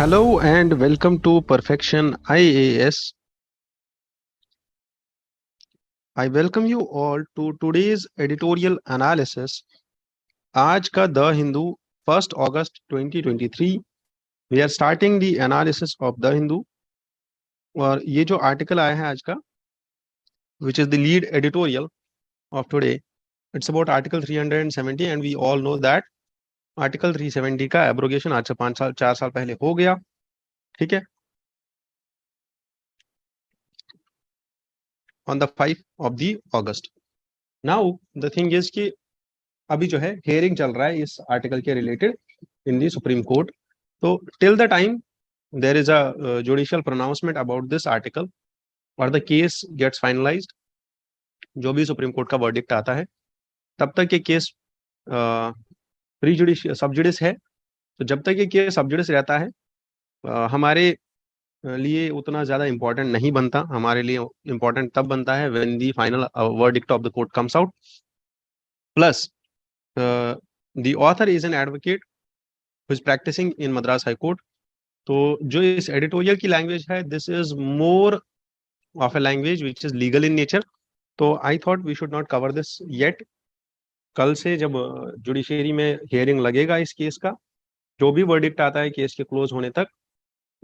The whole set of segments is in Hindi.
Hello and welcome to Perfection IAS. I welcome you all to today's editorial analysis. आज का the Hindu 1 August 2023. We are starting the analysis of the Hindu. और ये जो आर्टिकल आया है आज का, which is the lead editorial of today, it's about Article 370 and we all know that Article 370 का एब्रोगेशन आज से 4 साल पहले हो गया. ठीक है, on the 5 of the August. Now the thing is कि अभी जो है हियरिंग चल रहा है इस आर्टिकल के related in the Supreme Court. तो till the time there is a judicial pronouncement about this article और द केस गेट्स फाइनलाइज्ड, जो भी सुप्रीम कोर्ट का वर्डिक्ट आता है तब तक ये केस प्री जुडिशियल सब जुडिस है. तो जब तक ये केस सब जुडिस रहता है हमारे लिए उतना ज्यादा इम्पोर्टेंट नहीं बनता. हमारे लिए इम्पोर्टेंट तब बनता है when the final verdict of the court comes out. Plus the author is an advocate who is practicing in Madras High Court. तो जो इस एडिटोरियल की लैंग्वेज है, this is more of a language which is legal in nature. तो I thought we should not cover this yet. कल से जब जुडिशियरी में हियरिंग लगेगा इस केस का, जो भी वर्डिक्ट आता है केस के क्लोज होने तक,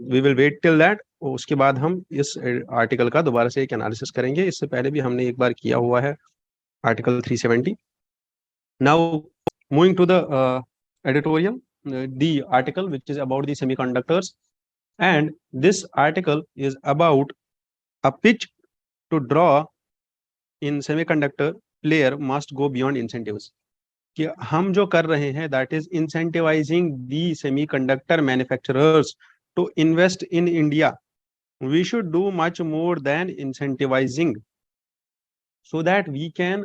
we will wait till that. उसके बाद हम इस आर्टिकल का दोबारा से एक एनालिसिस करेंगे. इससे पहले भी हमने एक बार किया हुआ है article 370. Now, moving to the editorial, the article which is about the semiconductors, and this article is about a pitch to draw in semiconductor player must go beyond incentives. कि हम जो कर रहे हैं that is incentivizing the semiconductor manufacturers to invest in India. We should do much more than incentivizing so that we can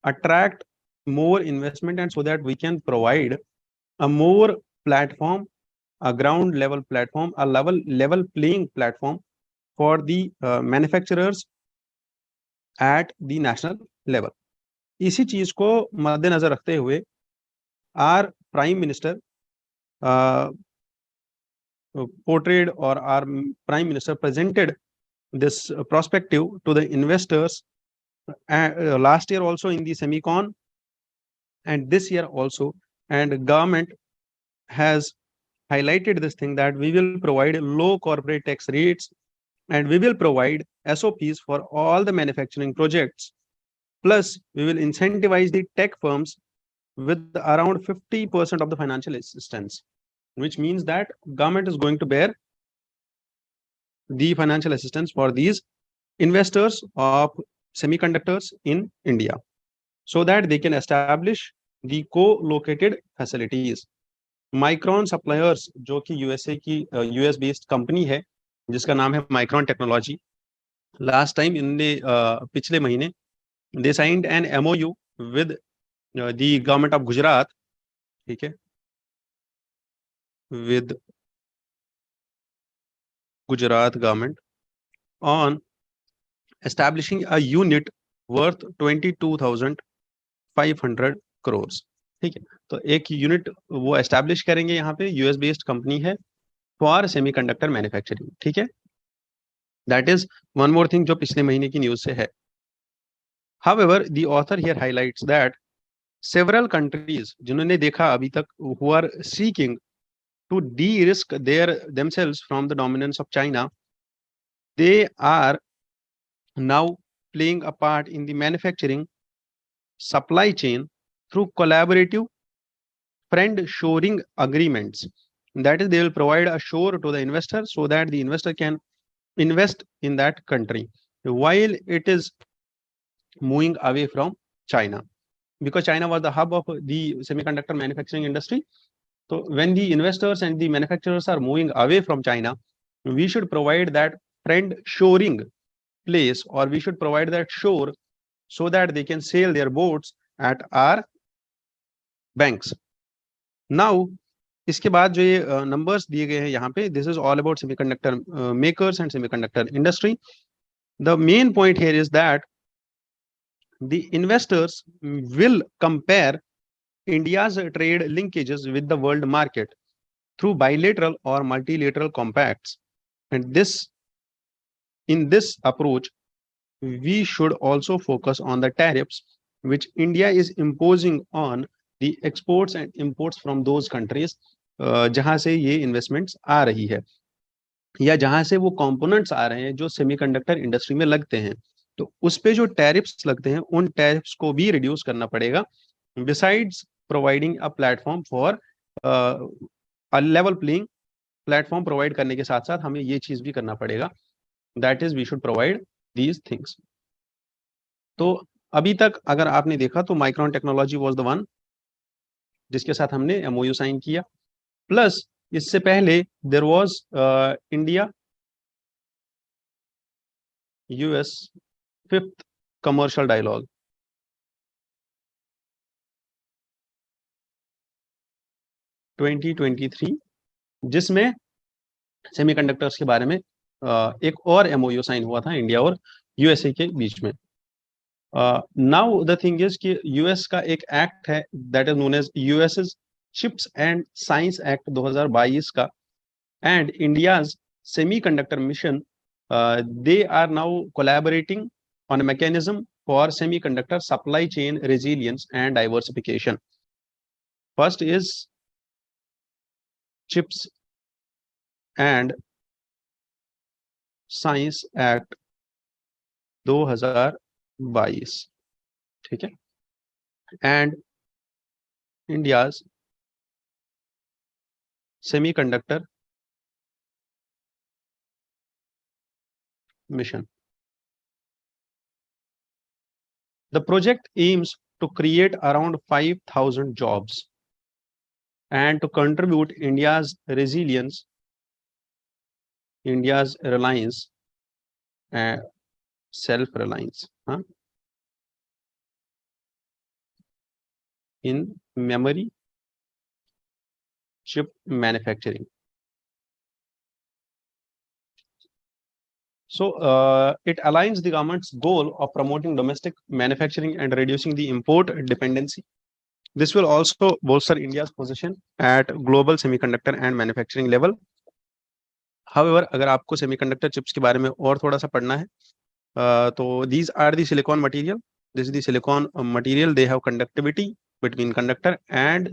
attract more investment and so that we can provide a more platform, a ground level platform, a level playing platform for the manufacturers at the national level. इसी चीज को मद्देनजर रखते हुए our prime minister portrayed or our prime minister presented this perspective to the investors last year also in the semicon and this year also, and government has highlighted this thing that we will provide low corporate tax rates and we will provide SOPs for all the manufacturing projects. Plus, we will incentivize the tech firms with around 50% of the financial assistance, which means that government is going to bear the financial assistance for these investors of semiconductors in India, so that they can establish the co-located facilities. Micron suppliers, जो कि यूएसए की यूएस बेस्ड कंपनी है जिसका नाम है माइक्रॉन टेक्नोलॉजी, लास्ट टाइम इनने पिछले महीने they signed an MOU with the government of Gujarat. ठीक है, with Gujarat government on establishing a unit worth 22,500 crores. ठीक है, तो एक यूनिट वो एस्टैब्लिश करेंगे यहाँ पे. यूएस बेस्ड कंपनी है फॉर सेमीकंडक्टर मैन्युफैक्चरिंग. ठीक है, that is one more thing जो पिछले महीने की न्यूज से है. However, the author here highlights that several countries जिन्होंने देखा अभी तक, who are seeking to de-risk themselves from the dominance of China, they are now playing a part in the manufacturing supply chain through collaborative friend shoring agreements. That is, they will provide a shore to the investor so that the investor can invest in that country while it is moving away from China, because China was the hub of the semiconductor manufacturing industry. So when the investors and the manufacturers are moving away from China, we should provide that friend shoring place, or we should provide that shore so that they can sail their boats at our banks. Now, इसके बाद जो ये numbers दिए गए हैं यहाँ पे, this is all about semiconductor makers and semiconductor industry. The main point here is that the investors will compare India's trade linkages with the world market. through bilateral or multilateral compacts. And in this approach, we should also focus on the tariffs which India is imposing on the exports and imports from those countries जहां से ये इन्वेस्टमेंट्स आ रही है या जहां से वो कंपोनेंट्स आ रहे हैं जो सेमीकंडक्टर इंडस्ट्री में लगते हैं, तो उस पे जो टैरिफ्स लगते हैं उन टैरिफ्स को भी रिड्यूस करना पड़ेगा, besides providing a platform for a level playing platform provide करने के साथ साथ हमें ये चीज भी करना पड़ेगा, that is we should provide these things. तो अभी तक अगर आपने देखा तो Micron technology was the one जिसके साथ हमने एमओयू साइन किया, प्लस इससे पहले there was India US fifth commercial dialogue 2023 जिसमें सेमीकंडक्टर्स के बारे में एक और एमओयू साइन हुआ था इंडिया और यूएसए के बीच में। नाउ द थिंग इज कि यूएस का एक एक्ट है that is known as US chips and science act 2022 का, and India's semiconductor mission they are now collaborating on a mechanism for semiconductor supply chain resilience and diversification. First is chips and science act 2022, ठीक है, and India's semiconductor mission. The project aims to create around 5,000 jobs and to contribute India's resilience, India's reliance and self-reliance in memory chip manufacturing. So it aligns the government's goal of promoting domestic manufacturing and reducing the import dependency. This will also bolster India's position at global semiconductor and manufacturing level. However, अगर आपको semiconductor chips के बारे में और थोड़ा सा पढ़ना है, तो these are the silicon material. This is the silicon material. They have conductivity between conductor and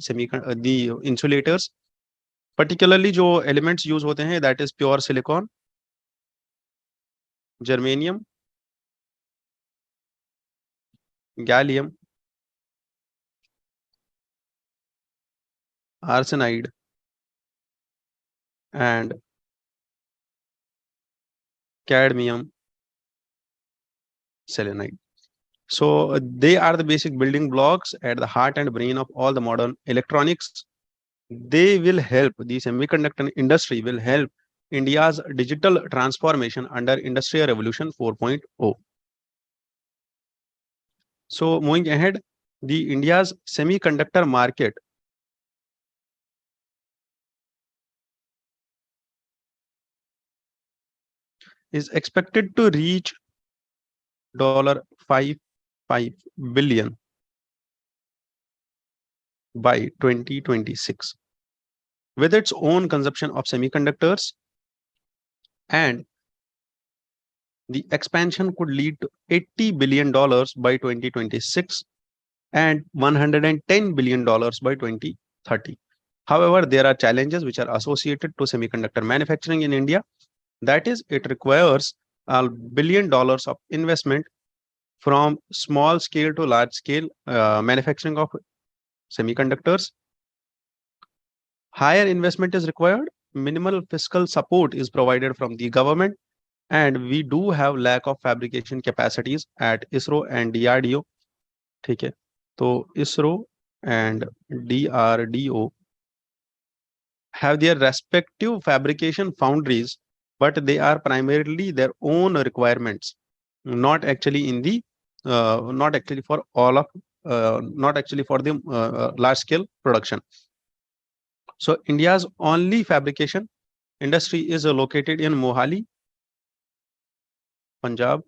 the insulators. Particularly जो elements use होते हैं that is pure silicon, germanium, gallium, arsenide, and cadmium selenide. So they are the basic building blocks at the heart and brain of all the modern electronics. They will help, the semiconductor industry will help India's digital transformation under Industrial Revolution 4.0. So moving ahead, the India's semiconductor market is expected to reach $55 billion by 2026 with its own consumption of semiconductors, and the expansion could lead to $80 billion by 2026 and $110 billion by 2030. However, there are challenges which are associated to semiconductor manufacturing in India. That is, it requires $1 billion of investment from small scale to large scale manufacturing of semiconductors. Higher investment is required. Minimal fiscal support is provided from the government, and we do have lack of fabrication capacities at ISRO and DRDO. ठीक है, तो ISRO and DRDO have their respective fabrication foundries, but they are primarily their own requirements, not actually in the not actually for all of not actually for the large scale production. So India's only fabrication industry is located in Mohali, Punjab.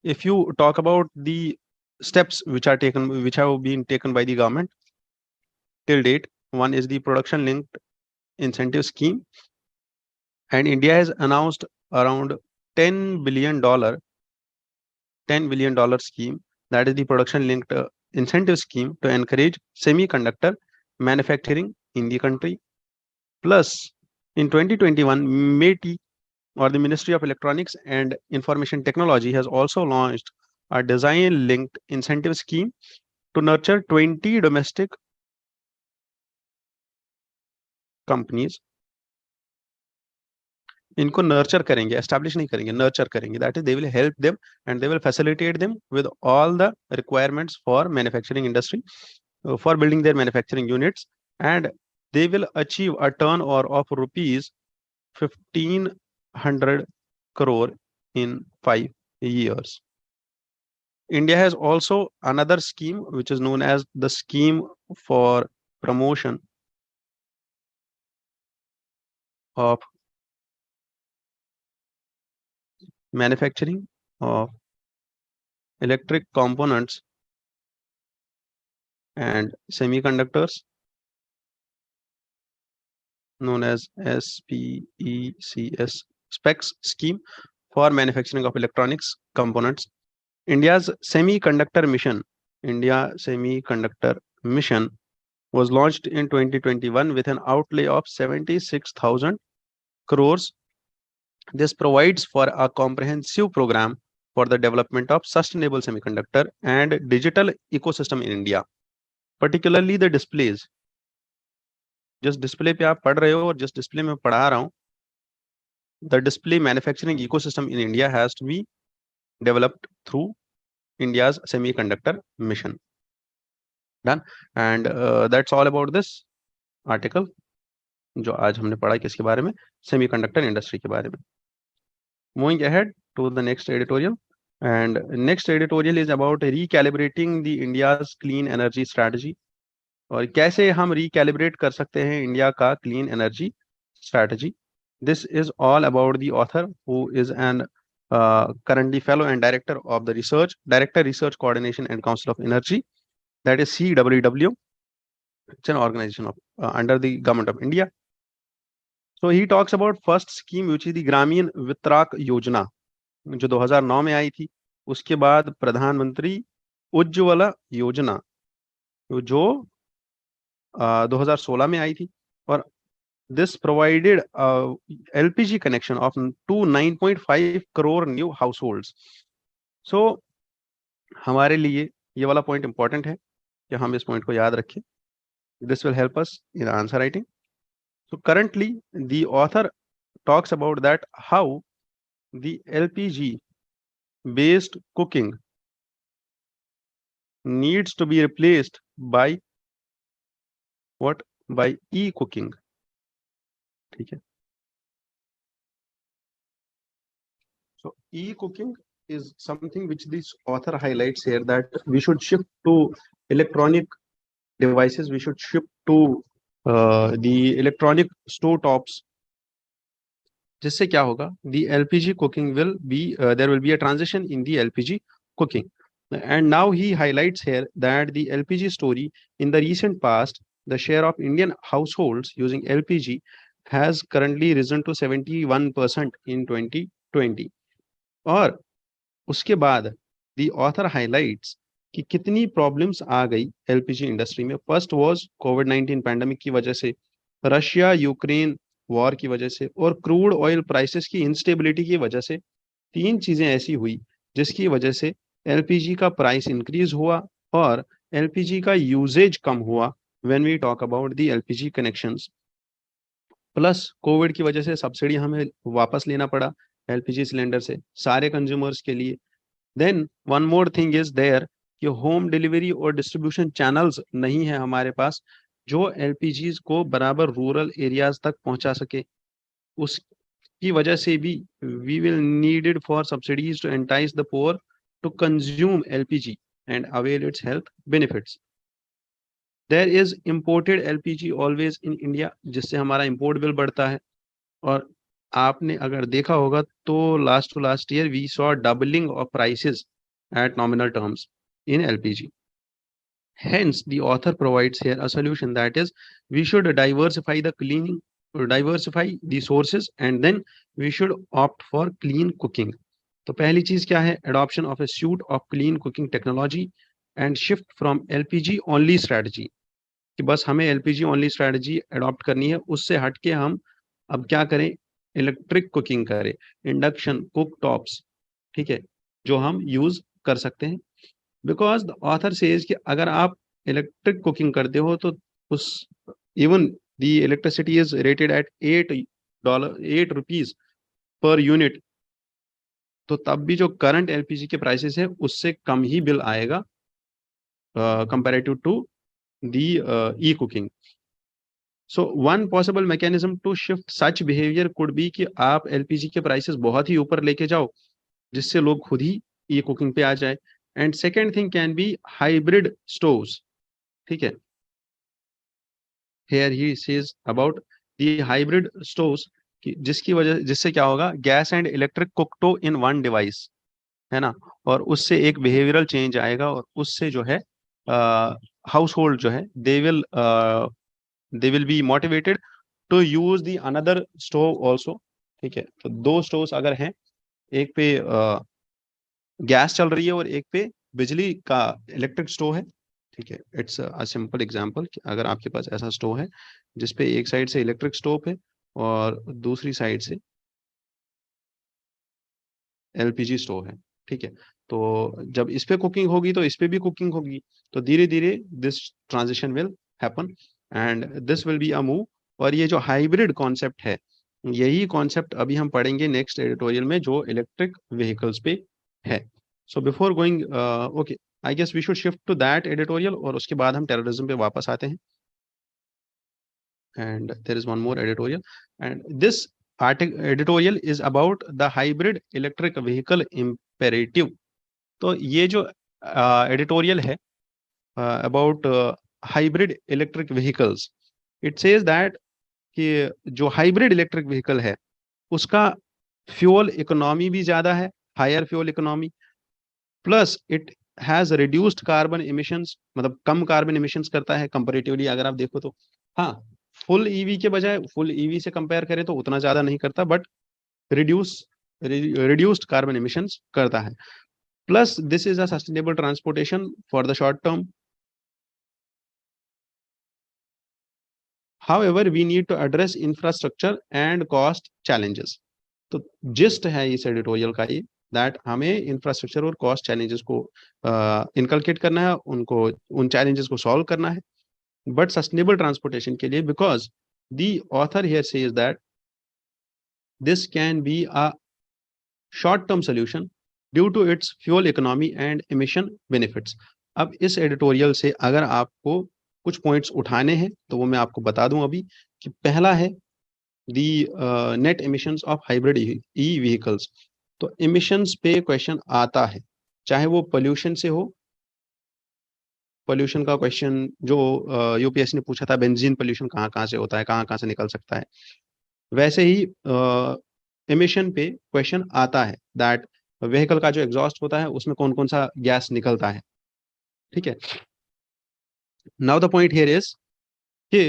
If you talk about the steps which have been taken by the government till date. One is the production linked incentive scheme, and India has announced around $10 billion scheme, that is the production linked incentive scheme to encourage semiconductor manufacturing in the country. Plus, in 2021, METI, or the Ministry of Electronics and Information Technology, has also launched a design linked incentive scheme to nurture 20 domestic companies. इनको नर्चर करेंगे, एस्टैब्लिश नहीं करेंगे, नर्चर करेंगे. That is they will help them and they will facilitate them with all the requirements for manufacturing industry, for building their manufacturing units, and they will achieve a turnover of rupees 1500 crore in 5 years. India has also another scheme which is known as the scheme for promotion of manufacturing of electric components and semiconductors, known as SPECS, SPECS scheme for manufacturing of electronics components. India's semiconductor mission, India Semiconductor Mission, was launched in 2021 with an outlay of 76,000 crores. This provides for a comprehensive program for the development of sustainable semiconductor and digital ecosystem in India, particularly the displays. जिस डिस्प्ले पे आप पढ़ रहे हो और जिस डिस्प्ले में पढ़ा रहा हूँ, the display manufacturing ecosystem in India has to be developed through India's semiconductor mission. Done. And that's all about this article जो आज हमने पढ़ा किसके बारे में, सेमीकंडक्टर इंडस्ट्री के बारे में. Moving ahead to the next editorial, and next editorial is about recalibrating the India's clean energy strategy. और कैसे हम recalibrate कर सकते हैं इंडिया का clean energy strategy. This is all about the author, who is an currently fellow and director of the research coordination and council of energy, that is CWW. It's an organization of under the government of India. So he talks about first scheme, which is the ग्रामीण वितराक योजना, जो 2009 में आई थी. उसके बाद प्रधानमंत्री उज्ज्वला योजना जो 2016 में आई थी, और this provided LPG connection of to 9.5 crore new households. So हमारे लिए ये वाला पॉइंट इंपॉर्टेंट है कि हम इस पॉइंट को याद रखें. This will help us in answer writing. So currently the author talks about that how the LPG based cooking needs to be replaced by what? By e-cooking. ठीक है. So e-cooking is something which this author highlights here, that we should shift to electronic devices, we should shift to the electronic stove tops. जिससे क्या होगा, the LPG cooking will be there will be a transition in the LPG cooking. And now he highlights here that the LPG story, in the recent past, the share of Indian households using LPG has currently risen to 71% in 2020. और उसके बाद the author highlights कि कितनी प्रॉब्लम्स आ गई एलपीजी इंडस्ट्री में. फर्स्ट वाज कोविड-19 पैंडेमिक की वजह से, रशिया यूक्रेन वॉर की वजह से, और क्रूड ऑयल प्राइसेस की इंस्टेबिलिटी की वजह से. तीन चीजें ऐसी हुई जिसकी वजह से एलपीजी का प्राइस इंक्रीज हुआ और एलपीजी का यूजेज कम हुआ when we talk about the LPG connections. Plus Covid की वजह से सब्सिडी हमें वापस लेना पड़ा एलपीजी सिलेंडर से सारे कंज्यूमर्स के लिए. Then one more thing is there कि होम डिलीवरी और डिस्ट्रीब्यूशन चैनल्स नहीं है हमारे पास जो एलपीजी को बराबर रूरल एरियाज तक पहुंचा सके. उसकी वजह से भी we will needed for subsidies to entice the poor to consume LPG and avail its health benefits. There is imported LPG always in India, जिससे हमारा इंपोर्ट बिल बढ़ता है. और आपने अगर देखा होगा तो last to last year we saw doubling of prices at nominal terms. in LPG. Hence, the author provides here a solution, that is, we should diversify the sources, and then we should opt for clean cooking. तो पहली चीज क्या है? Adoption of a suite of clean cooking technology and shift from LPG only strategy. कि बस हमें LPG only strategy adopt करनी है, उससे हटके हम अब क्या करें? इलेक्ट्रिक कुकिंग करें, इंडक्शन कुक टॉप्स, ठीक है, जो हम यूज कर सकते हैं. बिकॉज द ऑथर सेज कि अगर आप इलेक्ट्रिक कुकिंग करते हो तो उस even the electricity is rated eight $8 per unit, तो तब भी जो करंट एलपीजी के प्राइसेस है उससे कम ही बिल आएगा comparative to the e cooking. So one possible mechanism to shift such behaviour could be कि आप एलपीजी के प्राइसेस बहुत ही ऊपर लेके जाओ, जिससे लोग खुद ही ई कुकिंग पे आ जाए. And second thing can be hybrid stoves. ठीक है, here he says about the hybrid stores जिससे क्या होगा? Gas and electric cooktop in one device, है ना, और उससे एक बिहेवियरल चेंज आएगा, और उससे जो है हाउस होल्ड जो है they will be motivated to use the another stove also. ठीक है, तो दो स्टोव्स अगर हैं, एक पे गैस चल रही है और एक पे बिजली का इलेक्ट्रिक स्टोव है. ठीक है, इट्स अ सिंपल एग्जांपल कि अगर आपके पास ऐसा स्टोव है जिसपे एक साइड से इलेक्ट्रिक स्टोव है और दूसरी साइड से एलपीजी स्टोव है. ठीक है, तो जब इस पे कुकिंग होगी तो इस पे भी कुकिंग होगी, तो धीरे धीरे this transition will happen and this will be a move. और ये जो हाइब्रिड कॉन्सेप्ट है, यही कॉन्सेप्ट अभी हम पढ़ेंगे नेक्स्ट एडिटोरियल में, जो इलेक्ट्रिक व्हीकल्स पे है. So before going, okay, I guess we should shift to that editorial, और उसके बाद हम टेररिज्म पे वापस आते हैं. And there is one more editorial, and this editorial is about the hybrid electric vehicle imperative. तो ये जो एडिटोरियल है about hybrid electric vehicles, it says that कि जो हाइब्रिड इलेक्ट्रिक व्हीकल है उसका फ्यूल इकोनॉमी भी ज्यादा है, higher fuel economy, plus it has reduced carbon emissions, मतलब कम कार्बन इमिशंस करता है कंपैरेटिवली अगर आप देखो तो. हाँ, फुल ईवी के बजाय फुल ईवी से कंपेयर करें तो उतना ज्यादा नहीं करता, बट रिड्यूस्ड कार्बन इमिशंस करता है. Plus this is a sustainable transportation for the short term. However, we need to address infrastructure and cost challenges. तो जिस्ट है इस एडिटोरियल का ये, दैट हमें इंफ्रास्ट्रक्चर और कॉस्ट चैलेंजेस को इनकलकेट करना है, उनको उन चैलेंजेस को सॉल्व करना है, बट सस्टेनेबल ट्रांसपोर्टेशन के लिए. Because the author here says that this can be a short term solution due to its fuel economy and emission benefits. अब इस एडिटोरियल से अगर आपको कुछ पॉइंट्स उठाने हैं तो वो मैं आपको बता दूं अभी, कि पहला है the net emissions of hybrid e vehicles. तो इमिशंस पे क्वेश्चन आता है, चाहे वो पोल्यूशन से हो. पोल्यूशन का क्वेश्चन जो यूपीएससी ने पूछा था, बेंजीन पोल्यूशन कहाँ कहाँ से होता है, कहाँ कहाँ से निकल सकता है, वैसे ही इमिशन पे क्वेश्चन आता है दैट व्हीकल का जो एग्जॉस्ट होता है उसमें कौन कौन सा गैस निकलता है. ठीक है, now the point here is कि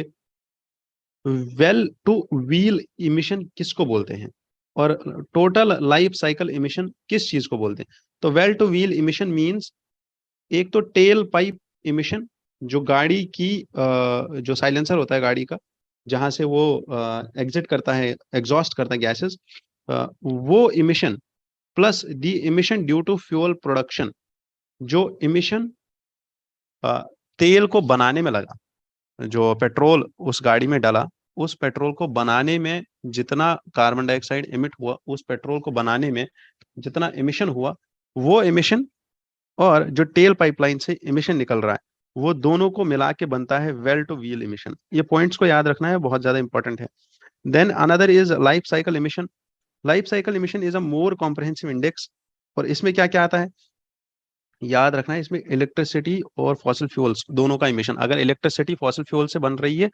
वेल टू व्हील इमिशन किसको बोलते हैं और टोटल लाइफ साइकिल इमिशन किस चीज को बोलते हैं. तो well to wheel emission means एक तो टेल पाइप इमिशन, जो गाड़ी की जो साइलेंसर होता है गाड़ी का, जहां से वो एग्जिट करता है, एग्जॉस्ट करता है गैसेस, वो emission, plus the emission due to fuel production, जो इमिशन तेल को बनाने में लगा, जो पेट्रोल उस गाड़ी में डाला, उस पेट्रोल को बनाने में जितना कार्बन डाइऑक्साइड इमिट हुआ, उस पेट्रोल को बनाने में जितना इमिशन हुआ, वो इमिशन और जो टेल पाइपलाइन से इमिशन निकल रहा है, वो दोनों को मिला के बनता है वेल टू व्हील इमिशन. ये पॉइंट्स को याद रखना है, बहुत ज्यादा इंपॉर्टेंट है. Then another is life cycle emission. Life cycle emission is a more comprehensive index, और इसमें क्या क्या आता है याद रखना है. इसमें इलेक्ट्रिसिटी और फॉसिल फ्यूल्स दोनों का इमिशन, अगर इलेक्ट्रिसिटी फॉसिल फ्यूल से बन रही है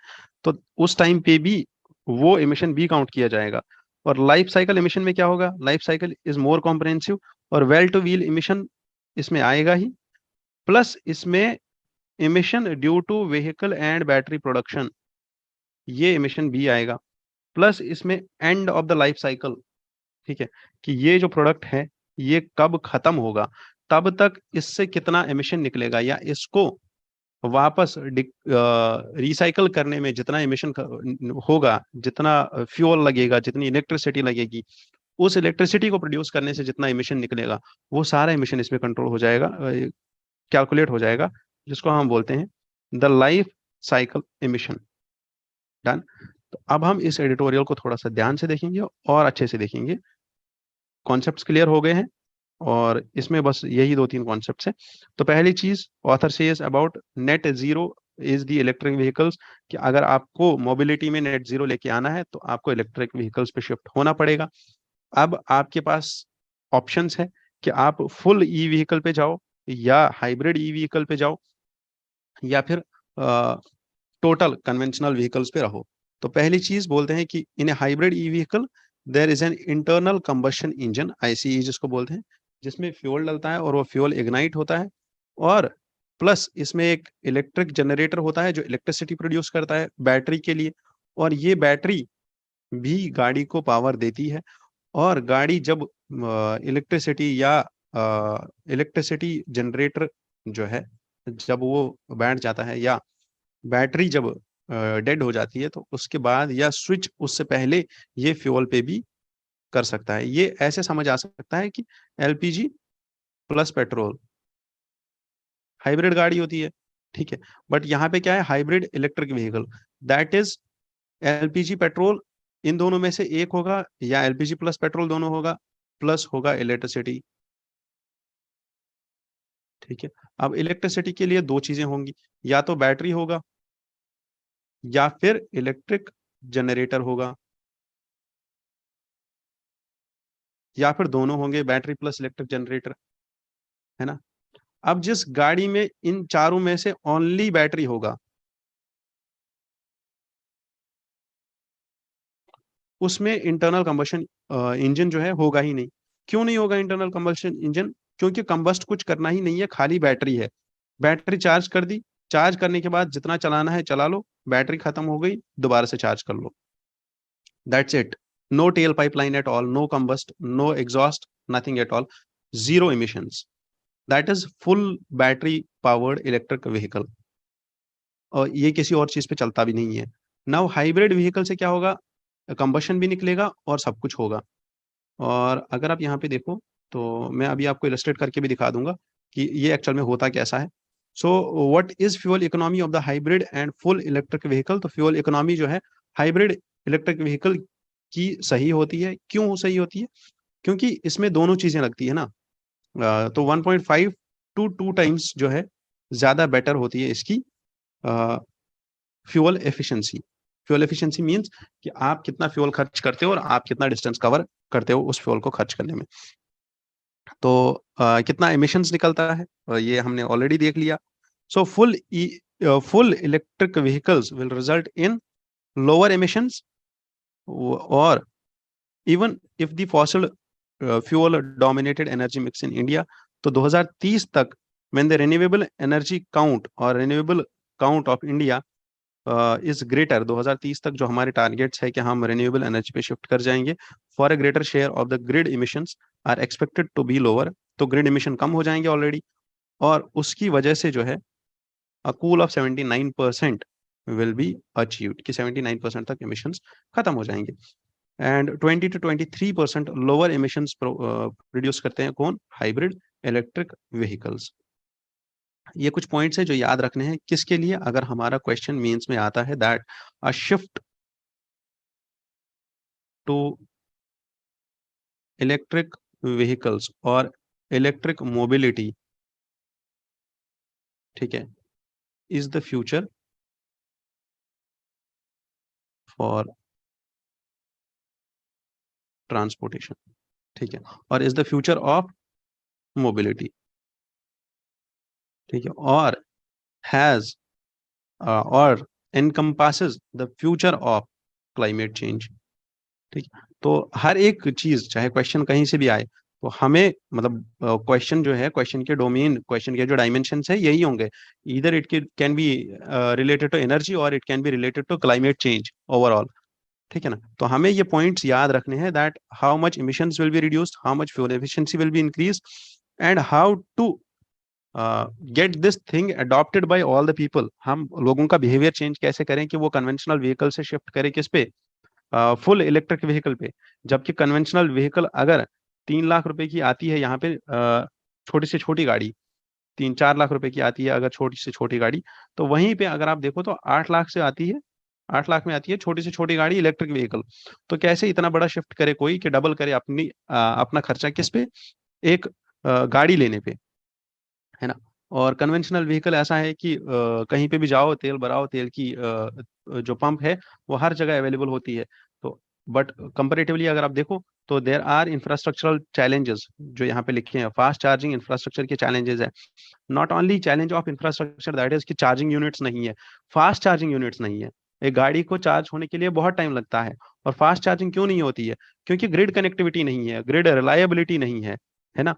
तो उस टाइम पे भी वो इमिशन भी काउंट किया जाएगा. और लाइफ साइकिल इमिशन में क्या होगा, life cycle is more comprehensive, और वेल टू व्हील इमिशन इसमें आएगा ही. प्लस इसमें emission due to vehicle and battery production, ये इमिशन भी आएगा। प्लस इसमें end of the life cycle, ठीक है, कि ये जो प्रोडक्ट है ये कब खत्म होगा, तब तक इससे कितना एमिशन निकलेगा, या इसको वापस रिसाइकल करने में जितना एमिशन होगा, जितना फ्यूल लगेगा, जितनी इलेक्ट्रिसिटी लगेगी, उस इलेक्ट्रिसिटी को प्रोड्यूस करने से जितना एमिशन निकलेगा, वो सारा एमिशन इसमें कंट्रोल हो जाएगा, कैलकुलेट हो जाएगा, जिसको हम बोलते हैं the life cycle emission. Done. तो अब हम इस एडिटोरियल को थोड़ा सा ध्यान से देखेंगे और अच्छे से देखेंगे। कॉन्सेप्ट्स क्लियर हो गए हैं, और इसमें बस यही 2-3 कॉन्सेप्ट्स हैं। तो पहली चीज author says about net zero is the electric vehicles, कि अगर आपको मोबिलिटी में नेट जीरो लेके आना है तो आपको इलेक्ट्रिक व्हीकल्स पे शिफ्ट होना पड़ेगा। अब आपके पास ऑप्शंस है कि आप फुल ई व्हीकल पे जाओ, या हाइब्रिड ई व्हीकल पे जाओ, या फिर टोटल कन्वेंशनल व्हीकल्स पे रहो। तो पहली चीज बोलते हैं कि in hybrid e vehicle there is an internal combustion engine, ICE जिसको बोलते हैं, जिसमें फ्यूल डलता है और वो फ्यूल इग्नाइट होता है, और प्लस इसमें एक इलेक्ट्रिक जनरेटर होता है जो इलेक्ट्रिसिटी प्रोड्यूस करता है बैटरी के लिए, और ये बैटरी भी गाड़ी को पावर देती है। और गाड़ी जब इलेक्ट्रिसिटी या इलेक्ट्रिसिटी जनरेटर जो है जब वो बैठ जाता है, या बैटरी जब डेड हो जाती है, तो उसके बाद या स्विच उससे पहले ये फ्यूल पे भी कर सकता है। ये ऐसे समझ आ सकता है कि एलपीजी प्लस पेट्रोल हाइब्रिड गाड़ी होती है, ठीक है, बट यहाँ पे क्या है, hybrid electric vehicle, that is LPG petrol, इन दोनों में से एक होगा, या एलपीजी प्लस पेट्रोल दोनों होगा, प्लस होगा इलेक्ट्रिसिटी, ठीक है। अब इलेक्ट्रिसिटी के लिए दो चीजें होंगी, या तो बैटरी होगा या फिर इलेक्ट्रिक जनरेटर होगा, या फिर दोनों होंगे, बैटरी प्लस इलेक्ट्रिक जनरेटर, है ना। अब जिस गाड़ी में इन चारों में से ओनली बैटरी होगा, उसमें इंटरनल कंबशन इंजन जो है होगा ही नहीं। क्यों नहीं होगा इंटरनल कंबशन इंजन? क्योंकि कंबस्ट कुछ करना ही नहीं है, खाली बैटरी है। बैटरी चार्ज कर दी, चार्ज करने के बाद जितना चलाना है चला लो, बैटरी खत्म हो गई, दोबारा से चार्ज कर लो, that's it. No tail pipeline at all, no combust, no exhaust, nothing at all, zero emissions, that is full battery powered electric vehicle, और ये किसी और चीज पे चलता भी नहीं है। नाउ हाइब्रिड व्हीकल से क्या होगा, कंबशन भी निकलेगा और सब कुछ होगा। और अगर आप यहाँ पे देखो, तो मैं अभी आपको इलस्ट्रेट करके भी दिखा दूंगा कि ये एक्चुअल में होता कैसा है। So what is fuel economy of the hybrid and full electric vehicle? तो फ्यूल इकोनॉमी जो है हाइब्रिड इलेक्ट्रिक व्हीकल की सही होती है। क्यों सही होती है? क्योंकि इसमें दोनों चीजें लगती है ना। तो 1.5 to 2 टाइम्स जो है ज्यादा बेटर होती है इसकी fuel efficiency. Fuel efficiency means कि आप कितना फ्यूल खर्च करते हो और आप कितना डिस्टेंस कवर करते हो उस फ्यूल को खर्च करने में। तो कितना एमिशंस निकलता है ये हमने ऑलरेडी देख लिया। So full electric vehicles will result in lower emissions, और even if the fossil fuel dominated energy mix in India, तो 2030 तक when the renewable energy count और renewable count of India is greater, 2030 तक जो हमारे टारगेट्स है कि हम रिन्यूएबल एनर्जी पे शिफ्ट कर जाएंगे, for a greater share of the grid emissions are expected to be lower, तो ग्रिड इमिशन कम हो जाएंगे ऑलरेडी, और उसकी वजह से जो है a goal of 79% will be achieved, कि 79% तक इमिशंस खत्म हो जाएंगे। And 20 to 23% lower emissions produce करते हैं कौन? Hybrid electric vehicles. ये कुछ पॉइंट्स है जो याद रखने हैं किसके लिए, अगर हमारा क्वेश्चन मींस में आता है that a shift to electric vehicles और इलेक्ट्रिक मोबिलिटी, ठीक है, is the future for transportation, ठीक है, और is the future of mobility, ठीक है, और हैज और encompasses the future of climate change, ठीक है। तो हर एक चीज चाहे क्वेश्चन कहीं से भी आए, तो हमें मतलब क्वेश्चन जो है, क्वेश्चन के डोमेन, क्वेश्चन के जो डायमेंशन है यही होंगे, इधर it can be related to energy और it can be related to climate change overall, ठीक है ना। तो हमें ये पॉइंट्स याद रखने हैं, that how much emissions will be reduced, how much fuel efficiency will be increase, and how to get this thing adopted by all the people. हम लोगों का बिहेवियर चेंज कैसे करें कि वो कन्वेंशनल व्हीकल से शिफ्ट करें किस पे, फुल इलेक्ट्रिक व्हीकल पे। जबकि कन्वेंशनल व्हीकल अगर 3 लाख रुपए की आती है यहाँ पे, छोटी से छोटी गाड़ी 3-4 लाख रुपए की आती है अगर छोटी से छोटी गाड़ी, तो वहीं पे अगर आप देखो तो 8 लाख से आती है, 8 लाख में आती है छोटी से छोटी गाड़ी इलेक्ट्रिक व्हीकल। तो कैसे इतना बड़ा शिफ्ट करे कोई कि डबल करे अपनी अपना खर्चा किस पे, एक गाड़ी लेने पे, है ना। और कन्वेंशनल व्हीकल ऐसा है कि कहीं पे भी जाओ तेल भराओ, तेल की जो पंप है वो हर जगह अवेलेबल होती है। तो बट कंपैरेटिवली अगर आप देखो तो देयर आर इंफ्रास्ट्रक्चरल चैलेंजेस जो यहाँ पे लिखे हैं, फास्ट चार्जिंग इंफ्रास्ट्रक्चर के चैलेंजेस है। Not only challenge of infrastructure, that is कि चार्जिंग यूनिट्स नहीं है, फास्ट चार्जिंग यूनिट्स नहीं है। एक गाड़ी को चार्ज होने के लिए बहुत टाइम लगता है। और फास्ट चार्जिंग क्यों नहीं होती है, क्योंकि ग्रिड कनेक्टिविटी नहीं है, ग्रिड रिलायबिलिटी नहीं है ना।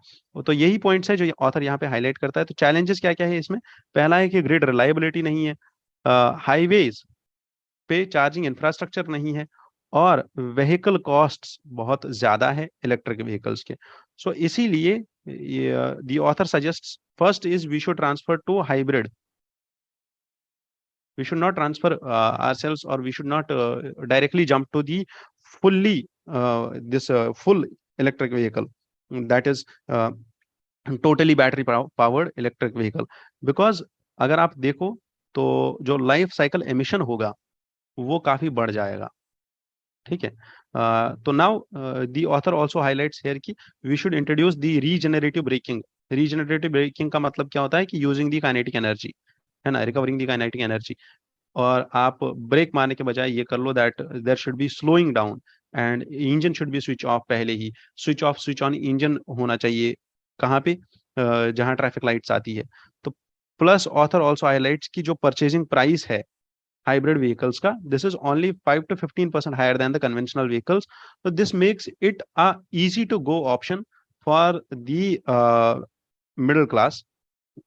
तो यही पॉइंट्स है जो ऑथर यहाँ पे हाईलाइट करता है। तो चैलेंजेस क्या क्या है इसमें, पहला है कि ग्रिड रिलायबिलिटी नहीं है, हाईवेज पे चार्जिंग इंफ्रास्ट्रक्चर नहीं है, और व्हीकल कॉस्ट्स बहुत ज्यादा है इलेक्ट्रिक व्हीकल्स के। सो इसीलिए the author suggests first is we should transfer to hybrid, we should not transfer ourselves, or we should not directly jump to the fully this full electric vehicle, that is totally battery powered electric vehicle, because अगर आप देखो तो जो लाइफ साइकिल एमिशन होगा वो काफी बढ़ जाएगा, ठीक है। तो now the author also highlights here कि we should introduce the regenerative braking. Regenerative braking का मतलब क्या होता है कि यूजिंग द काइनेटिक एनर्जी, है ना, रिकवरिंग द काइनेटिक एनर्जी। और आप ब्रेक मारने के बजाय ये कर लो that there should be slowing down, and engine should be switch off, पहले ही switch off switch on engine होना चाहिए कहाँ पे, जहाँ ट्रैफिक लाइट्स आती है। तो प्लस ऑथर आल्सो हाइलाइट्स की जो परचेजिंग प्राइस है हाइब्रिड व्हीकल्स का, this is only 5 to 15% higher than the conventional vehicles. तो this makes it a easy to go option for the middle class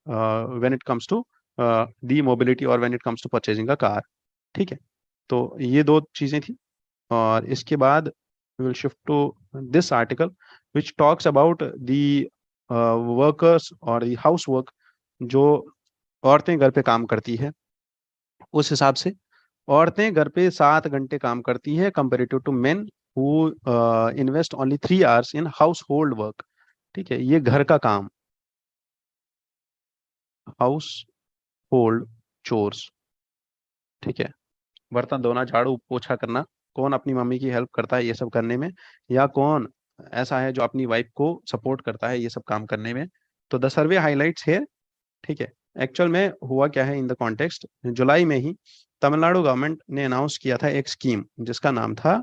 when it comes to the mobility, और when it comes to purchasing a car, ठीक है। तो ये दो चीजें थी। और इसके बाद we will shift to this article which talks about the workers और दी हाउस वर्क, जो औरतें घर पे काम करती है। उस हिसाब से औरतें घर पे 7 घंटे काम करती है comparative to men who invest only 3 hours in household work, ठीक है। ये घर का काम, हाउस होल्ड चोर्स, ठीक है। बर्तन धोना, झाड़ू पोछा करना, कौन अपनी मम्मी की हेल्प करता है ये सब करने में, या कौन ऐसा है जो अपनी वाइफ को सपोर्ट करता है ये सब काम करने में। तो द सर्वे हाइलाइट्स है, ठीक है। एक्चुअल में हुआ क्या है इन द कॉन्टेक्स्ट, जुलाई में ही तमिलनाडु गवर्नमेंट ने अनाउंस किया था एक स्कीम जिसका नाम था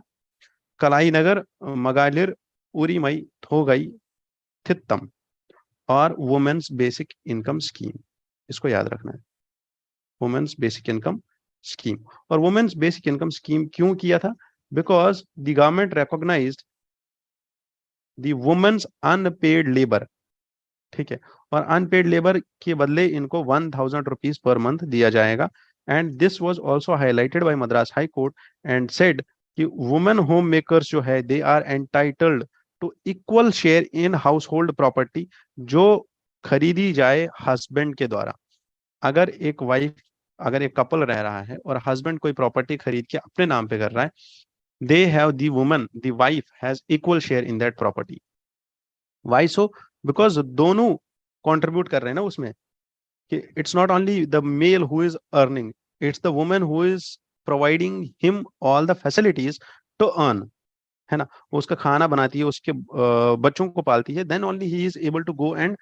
कलाई नगर मगालिर उरीमई थोगई थित्तम, और वुमेन्स बेसिक इनकम स्कीम। इसको याद रखना है, वुमेन्स बेसिक इनकम स्कीम। और वुमेन्स बेसिक इनकम स्कीम क्यों किया था, because the government recognised the women's unpaid labour, ठीक है। और अनपेड लेबर के बदले इनको 1000 रुपीज पर मंथ दिया जाएगा। And this was also highlighted by Madras high court and said कि वुमेन होम मेकर्स जो है they are entitled to equal share in household property, जो खरीदी जाए हस्बैंड के द्वारा। अगर एक वाइफ, अगर एक कपल रह रहा है और हस्बैंड कोई प्रॉपर्टी खरीद के अपने नाम पे कर रहा है, they have the woman, the wife has equal share in that property. Why so, because दोनों कंट्रीब्यूट कर रहे हैं ना उसमें, कि it's not only the male who is earning, it's the woman who is providing him all the facilities to earn, है ना। वो उसका खाना बनाती है, उसके बच्चों को पालती है, then only he is able to go and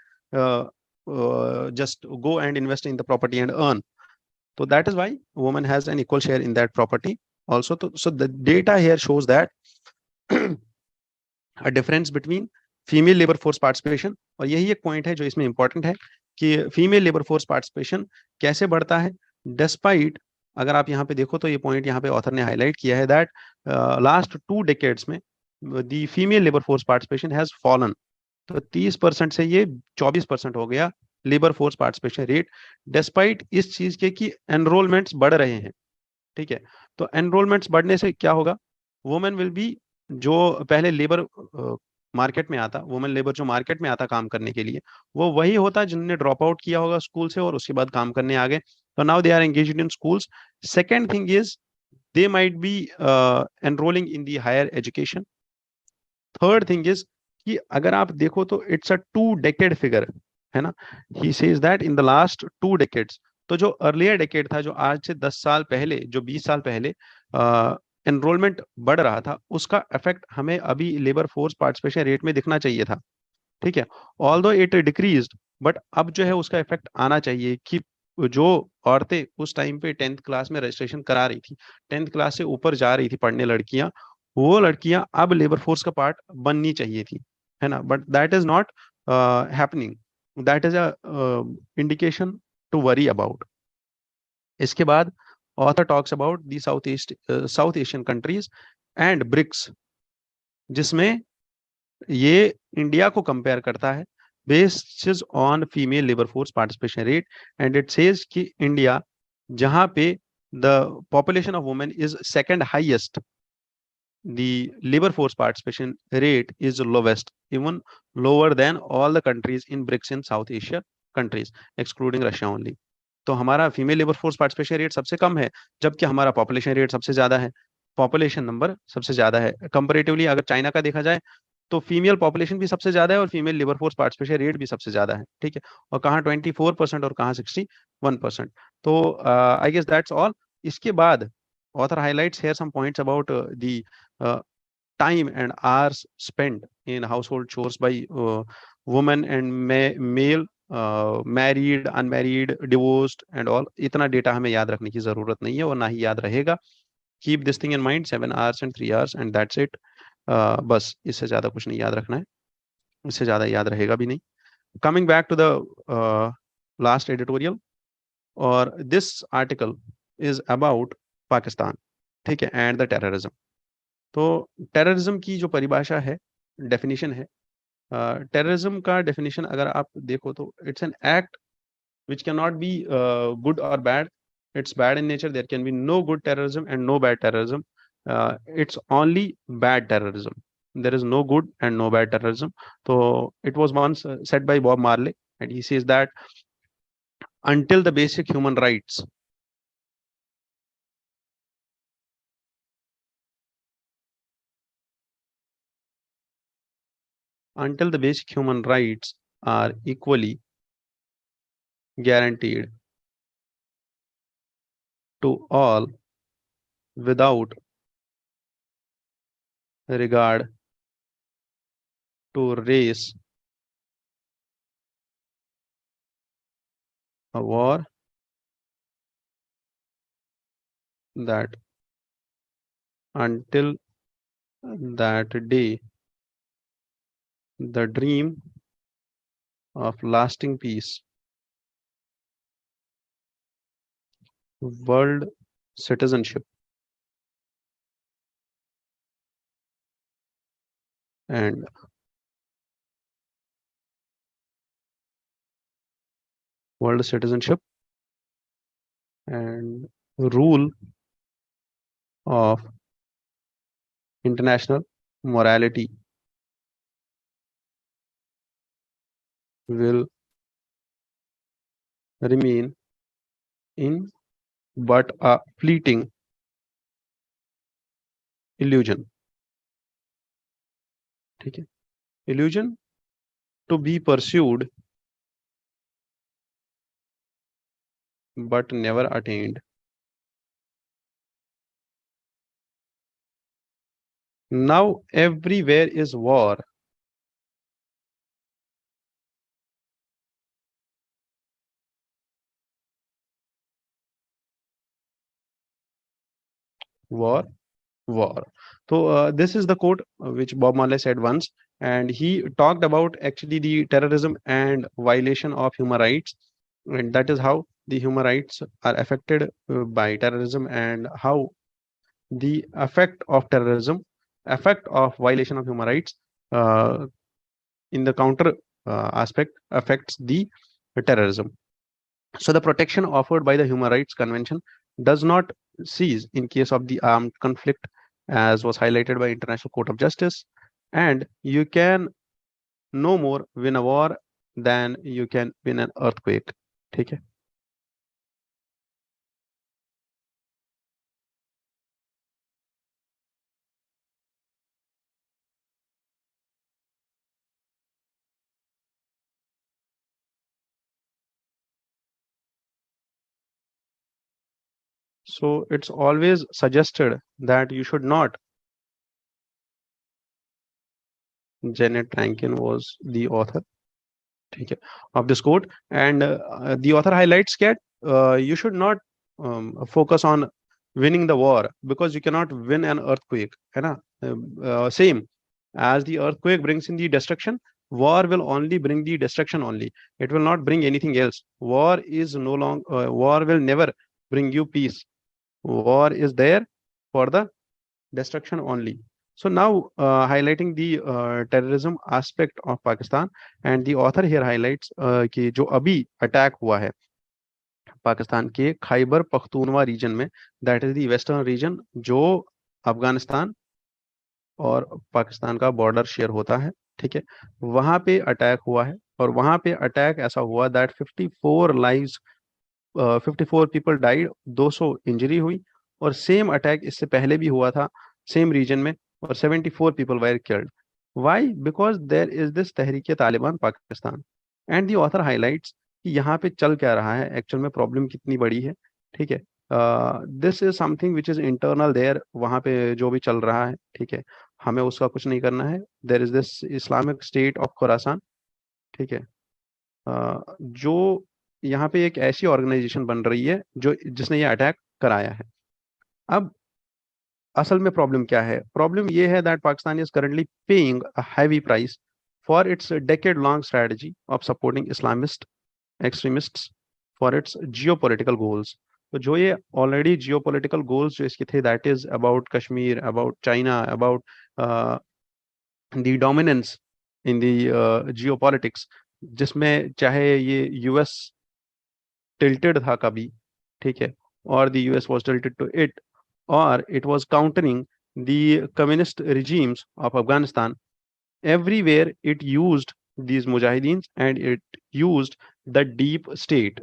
just go and invest in the property and earn. So that is why woman has an equal share in that property also. So the data here shows that a difference between female labour force participation, और यही एक पॉइंट है जो इसमें इंपॉर्टेंट है कि फीमेल लेबर फोर्स पार्टिसिपेशन कैसे बढ़ता है डिस्पाइट। अगर आप यहाँ पे देखो तो ये पॉइंट यहाँ पे ऑथर ने हाईलाइट किया है दैट लास्ट 2 decades में the female labour force participation has fallen, तो 30% से ये 24% हो गया labour force participation rate, despite इस चीज के कि एनरोलमेंट्स बढ़ रहे हैं। ठीक है, तो एनरोलमेंट्स बढ़ने से क्या होगा, वुमेन विल बी, जो पहले लेबर मार्केट में आता, वुमेन लेबर जो मार्केट में आता काम करने के लिए, वो वही होता है जिनने ड्रॉप आउट किया होगा स्कूल से और उसके बाद काम करने आ गए। तो now they are engaged in schools. Second thing is they might be enrolling in the higher education. Third thing is कि अगर आप देखो तो इट्स अ 2 डेकेड फिगर, है ना। He says that in the last 2 decades, तो जो अर्लियर डेकेड था, जो आज से 10 साल पहले, जो 20 साल पहले एनरोलमेंट बढ़ रहा था, उसका इफेक्ट हमें अभी लेबर फोर्स पार्टिसिपेशन रेट में दिखना चाहिए था। ठीक है, ऑल्दो इट डिक्रीज्ड, बट अब जो है उसका इफेक्ट आना चाहिए कि जो औरतें उस टाइम पे 10th क्लास में रजिस्ट्रेशन करा रही थी, 10th क्लास से ऊपर जा रही थी पढ़ने लड़कियां, वो लड़कियां अब लेबर फोर्स का पार्ट बननी चाहिए थी, है ना। But that is not happening, that is a indication to worry about. इसके बाद author talks about the South Asian countries and BRICS, जिसमें ये इंडिया को कंपेयर करता है based on female labour force participation rate, and it says कि इंडिया, जहां पे the population of women is second highest, the labor force participation rate is lowest, even lower than all the countries in BRICS in South Asia countries, excluding Russia only. तो हमारा female labour force participation rate सबसे कम है, जबकि हमारा पॉपुलेशन रेट सबसे ज्यादा है, पॉपुलेशन नंबर सबसे ज्यादा है। कंपेरेटिवली अगर चाइना का देखा जाए तो फीमेल पॉपुलेशन भी सबसे ज्यादा है और female labour force participation rate भी सबसे ज्यादा है। ठीक है, और कहाँ 24% और कहाँ 61%। तो आई गेस दैट्स ऑल। इसके बाद author highlights here some points about the time and hours spent in household chores by women and male, married, unmarried, divorced and all. इतना डेटा हमें याद रखने की जरूरत नहीं है और ना ही याद रहेगा। Keep this thing in mind, 7 hours and 3 hours and that's it. बस इससे ज्यादा कुछ नहीं याद रखना है, इससे ज्यादा याद रहेगा भी नहीं। Coming back to the last editorial, और this article is about Pakistan, ठीक है, एंड द टेररिज्म। तो टेररिज्म की जो परिभाषा है, डेफिनेशन है, टेररिज्म का डेफिनेशन अगर आप देखो तो it's an act which cannot be good or bad. It's bad in nature. There can be no good terrorism and no bad terrorism. It's only bad terrorism. There is no good and no bad terrorism. So it was once said by Bob Marley, and he says that until the basic human rights until the basic human rights are equally guaranteed to all without regard to race, a war that until that day the dream of lasting peace, world citizenship, and world citizenship and rule of international morality will remain in but a fleeting illusion. ठीक है, illusion to be pursued but never attained. Now everywhere is war. War, war. So this is the quote which Bob Marley said once, and he talked about actually the terrorism and violation of human rights, and that is how the human rights are affected by terrorism, and how the effect of terrorism, effect of violation of human rights, uh, in the counter aspect affects the terrorism. So the protection offered by the Human Rights Convention does not cease in case of the armed conflict, as was highlighted by International Court of Justice. And you can no more win a war than you can win an earthquake. ठीक है. So it's always suggested that you should not. Janet Rankin was the author, okay, of this quote, and the author highlights that you should not focus on winning the war, because you cannot win an earthquake, है ना? Same as the earthquake brings in the destruction, war will only bring the destruction only. It will not bring anything else. War is no long. War will never bring you peace. War is there for the destruction only. So now highlighting the terrorism aspect of Pakistan, and the author here highlights कि जो अभी अटैक हुआ है पाकिस्तान के खैबर पख्तूनवा रीजन में, that is the western region जो अफगानिस्तान और पाकिस्तान का बॉर्डर शेयर होता है, ठीक है, वहां पे अटैक हुआ है। और वहां पे अटैक ऐसा हुआ that 54 lives 54 people died, 200 injury हुई। और सेम अटैक इससे पहले भी हुआ था सेम रीजन में, और 74 people were killed. Why? Because there is this Tehreek Taliban Pakistan. And the author highlights कि यहाँ पे चल क्या रहा है, एक्चुअल में प्रॉब्लम कितनी बड़ी है, ठीक है। This is something which is internal there, वहाँ पे जो भी चल रहा है, ठीक है, हमें उसका कुछ नहीं करना है। There is this Islamic State of Khurasan, ठीक है, जो यहाँ पे एक ऐसी ऑर्गेनाइजेशन बन रही है जो जिसने ये अटैक कराया है। अब असल में प्रॉब्लम क्या है? प्रॉब्लम ये है that Pakistan is currently paying a heavy price for its decade long strategy of supporting Islamist extremists for its geopolitical goals. तो जो ये ऑलरेडी जियोपॉलिटिकल गोल्स जो इसके थे, that is about Kashmir, about China, about the dominance in the geopolitics, जिसमें चाहे ये यूएस टिल्टेड था कभी, ठीक है, और the US was tilted to it, or it was countering the communist regimes of Afghanistan. Everywhere it used these mujahideens and it used the deep state,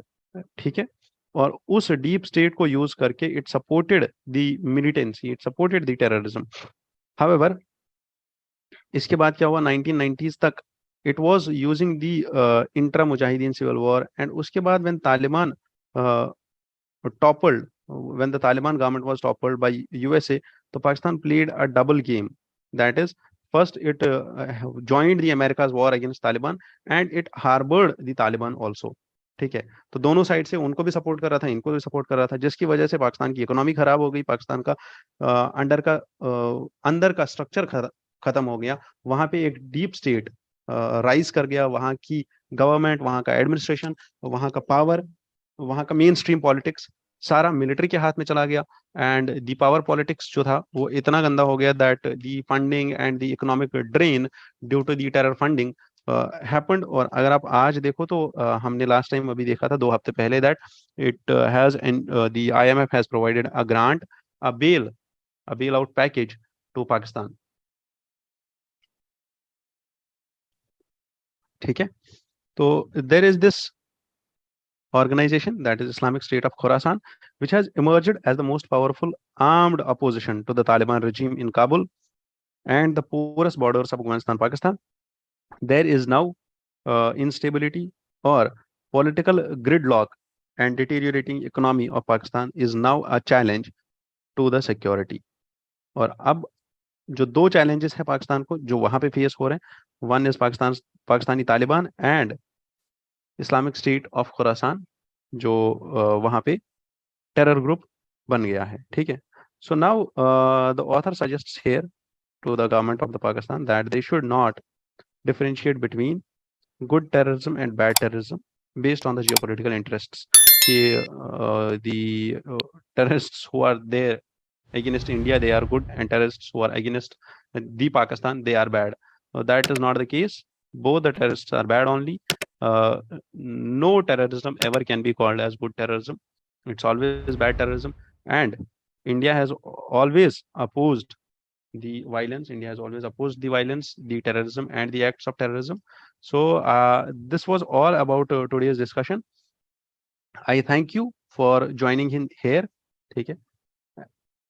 ठीक है, और उस deep state को use करके it supported the militancy, it supported the terrorism. However, इसके बाद क्या हुआ 1990s तक, it was using the intra mujahideen civil war, and उसके बाद when Taliban toppled, when the Taliban government was toppled by USA, so Pakistan played a double game. That is, first it joined the America's war against Taliban and it harbored the Taliban also, ठीक है। तो दोनों साइड से उनको भी सपोर्ट कर रहा था, इनको भी सपोर्ट कर रहा था, जिसकी वजह से पाकिस्तान की इकोनॉमी खराब हो गई, पाकिस्तान का अंदर का स्ट्रक्चर खत्म हो गया। वहां पे एक डीप स्टेट राइज कर गया, वहां की गवर्नमेंट, वहां का एडमिनिस्ट्रेशन, वहां का पावर, वहां का मेन स्ट्रीम पॉलिटिक्स सारा मिलिट्री के हाथ में चला गया। एंड द पावर पॉलिटिक्स जो था वो इतना गंदा हो गया that the funding and the economic drain due to the terror funding happened. और अगर आप आज देखो तो हमने लास्ट टाइम अभी देखा था 2 हफ्ते पहले that it has the IMF has provided a grant, a bailout package to Pakistan, ठीक है। तो there is this organization, that is Islamic State of Khorasan, which has emerged as the most powerful armed opposition to the Taliban regime in Kabul and the porous borders of Afghanistan, Pakistan. There is now instability or political gridlock, and deteriorating economy of Pakistan is now a challenge to the security. और अब जो 2 challenges है पाकिस्तान को जो वहां पे फेस हो रहे हैं, one is Pakistani Taliban and Islamic State of Khorasan, जो वहां पे टेरर ग्रुप बन गया है, ठीक है। So now the author suggests here to the government of the Pakistan that they should not differentiate between good terrorism and bad terrorism based on the geopolitical interests, कि द terrorists who are there against India they are good and terrorists who are against the Pakistan they are bad. That is not the case. both the terrorists are bad only. No terrorism ever can be called as good terrorism. It's always bad terrorism. And India has always opposed the violence. India has always opposed the violence, the terrorism, and the acts of terrorism. So this was all about today's discussion. I thank you for joining in here. Take it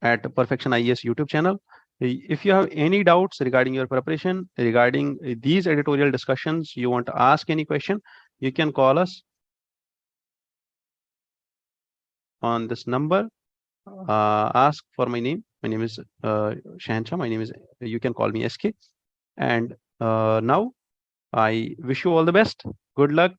at Perfection IAS YouTube channel. If you have any doubts regarding your preparation, regarding these editorial discussions, you want to ask any question, you can call us on this number. Ask for my name. My name is Shahanshah. My name is, you can call me SK. And now I wish you all the best. Good luck.